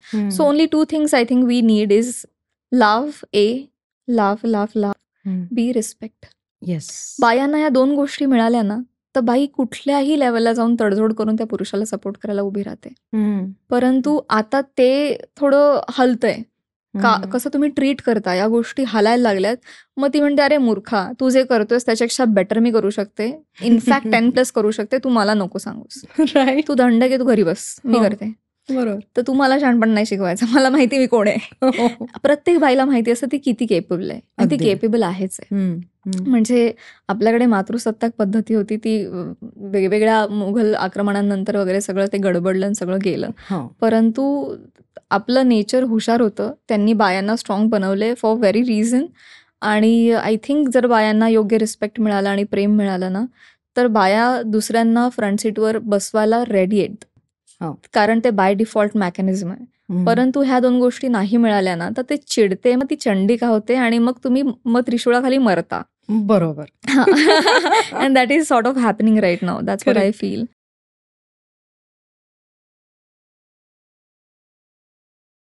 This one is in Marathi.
So only 2 things I think we need is love, be respect. Yes. बायांना या 2 गोष्टी मिळाल्या ना तर बाई कुठल्याही लेवलला जाऊन तडजोड करून त्या पुरुषाला सपोर्ट करायला उभी राहते. परंतु आता ते थोडं हलतंय. कसं तुम्ही ट्रीट करता या गोष्टी हालायला लागल्यात. मग ती म्हणते अरे मूर्खा, तू जे करतोयस त्याच्यापेक्षा बेटर मी करू शकते, इनफॅक्ट 10+ करू शकते, तू मला नको सांगूस. राईट. तू दंड घे, तू घरी बस, मी करते. बरोबर. तर तू मला शहाणपण नाही शिकवायचं, मला माहिती मी कोण आहे. प्रत्येक बाईला माहिती असतं ती किती केपेबल आहे आणि ती केपेबल आहेच आहे. म्हणजे आपल्याकडे मातृसत्ताक पद्धती होती ती वेगवेगळ्या मुघल आक्रमणानंतर वगैरे सगळं ते गडबडलं, सगळं गेलं. परंतु आपलं नेचर हुशार होतं, त्यांनी बायांना स्ट्रॉंग बनवले फॉर व्हेरी रिझन. आणि आय थिंक जर बायांना योग्य रिस्पेक्ट मिळाला आणि प्रेम मिळालं ना तर बाया दुसऱ्यांना फ्रंट सीटवर बसवायला रेडी आहेत, कारण ते बाय डिफॉल्ट मेकॅनिझम आहे. परंतु ह्या 2 गोष्टी नाही मिळाल्या ना तर ते चिडते, मग ती चंडिका होते आणि मग तुम्ही त्रिशूळाखाली मरता. बरोबर. And that is sort of happening right now. That's what I feel.